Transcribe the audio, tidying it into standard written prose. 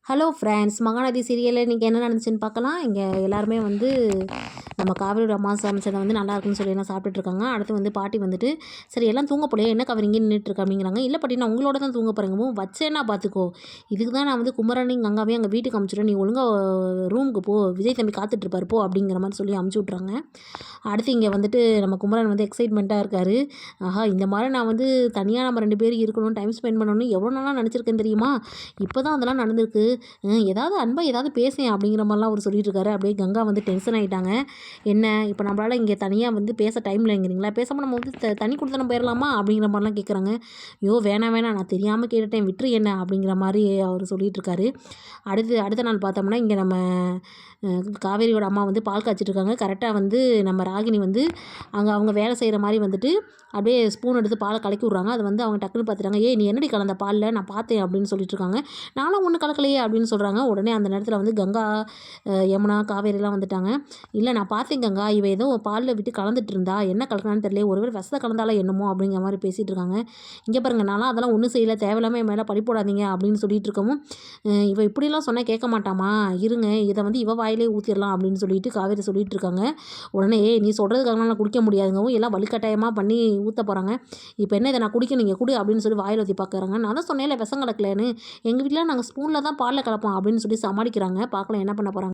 Hello friends, Mahanadi சீரியலில் இன்றைக்கி என்ன நடந்துச்சுன்னு பார்க்கலாம். இங்கே எல்லாருமே வந்து நம்ம காவேரியோட அம்மா சமைச்சதை வந்து நல்லா இருக்குன்னு சொல்லி எல்லாம் சாப்பிட்டுட்ருக்காங்க. அடுத்து வந்து பாட்டி வந்துட்டு, சரி எல்லாம் தூங்க போலையே, என்ன கவர் இங்கே நின்றுட்டுருக்க அப்படிங்கிறாங்க. இல்லை பாட்டி, நான் உங்களோட தான் தூங்க போகிறேங்கவும், வச்சேன்னா பார்த்துக்கோ, இதுக்கு தான் நான் வந்து குமரனையும் கங்காவையும் அங்கே வீட்டுக்கு அமுச்சுட்டேன், நீ ஒழுங்காக ரூமுக்கு போ, விஜய் தம்பி காத்துட்ருப்பார் போ அப்படிங்கிற மாதிரி சொல்லி அமுச்சு விட்றாங்க. அடுத்து இங்கே வந்துட்டு நம்ம குமரன் வந்து எக்ஸைட்மெண்ட்டாக இருக்கார். ஆஹா, இந்த மாதிரி நான் வந்து தனியாக நம்ம 2 பேரும் இருக்கணும், டைம் ஸ்பெண்ட் பண்ணணும்னு எவ்வளோ நாளாக நினச்சிருக்கேன் தெரியுமா, இப்போ தான் அதெல்லாம் நடந்திருக்கு. ஏதாவது அன்பா ஏதாவது பேசேன் அப்படிங்கிற மாதிரிலாம் அவர் சொல்லிட்டு இருக்காரு. அப்படியே கங்கா வந்து டென்ஷன் ஆகிட்டாங்க. என்ன இப்போ நம்மளால் இங்கே தனியாக வந்து பேச டைம் இல்லைங்கிறீங்களா, பேசாமல் நம்ம வந்து தனி கொடுத்தனம் போயிடலாமா அப்படிங்கிற மாதிரிலாம் கேட்குறாங்க. ஐயோ வேணாம் வேணாம், நான் தெரியாமல் கேட்டுட்டேன், விட்டுரு என்ன அப்படிங்கிற மாதிரி அவர் சொல்லிட்டு இருக்காரு. அடுத்த நாள் பார்த்தோம்னா இங்கே நம்ம காவேரியோட அம்மா வந்து பால் காய்ச்சிட்டு இருக்காங்க. கரெக்டாக வந்து நம்ம ராகினி வந்து அங்கே அவங்க வேலை செய்கிற மாதிரி வந்துட்டு அப்படியே ஸ்பூன் எடுத்து பாலை கலக்கி விட்றாங்க. அது வந்து அவங்க டக்குன்னு பார்த்துட்டாங்க. ஏய், நீ என்னடி கலந்த பாலில், நான் பார்த்தேன் அப்படின்னு சொல்லிட்டு இருக்காங்க. நானும் ஒன்றும் கலக்கலையே அப்படின்னு சொல்கிறாங்க. உடனே அந்த நேரத்தில் வந்து கங்கா, யமுனா, காவேரிலாம் வந்துட்டாங்க. இல்லை, நான் பார்த்தேன் கங்கா, இவ ஏதோ பாலில் விட்டு கலந்துட்டு இருந்தா, என்ன கலக்கலான்னு தெரியல, ஒருவேளை விஷத்தை கலந்தாலும் என்னமோ அப்படிங்கிற மாதிரி பேசிகிட்டு இருக்காங்க. இங்கே பாருங்க, நான்லாம் அதெல்லாம் ஒன்றும் செய்யலை, தேவையில்லாமல் என் மேலே பழி போடாதீங்க அப்படின்னு சொல்லிட்டு இருக்கவும், இவ இப்படிலாம் சொன்னால் கேட்க மாட்டாமா, இருங்க இதை வந்து இவ வாயிலே ஊற்றிடலாம் அப்படின்னு சொல்லிட்டு காவேரி சொல்லிட்டு இருக்காங்க. உடனே நீ சொல்கிறதுக்காகலாம் நான் குடிக்க முடியாதுங்கவும் எல்லாம் வலுக்கட்டாயமாக பண்ணி ஊற்ற போகிறாங்க. இப்போ என்ன, இதை நான் குடிக்க நீங்கள் குடி அப்படின்னு சொல்லி வாயில் ஊற்றி பார்க்குறாங்க. நான் தான் சொன்னேன்ல விஷம் கலக்கலன்னு, எங்கள் வீட்டில் நாங்கள் ஸ்பூனில் தான் பாலில் கலப்போம் அப்படின்னு சொல்லி சமாளிக்கிறாங்க. பார்க்கலாம் என்ன பண்ண போகிறாங்க.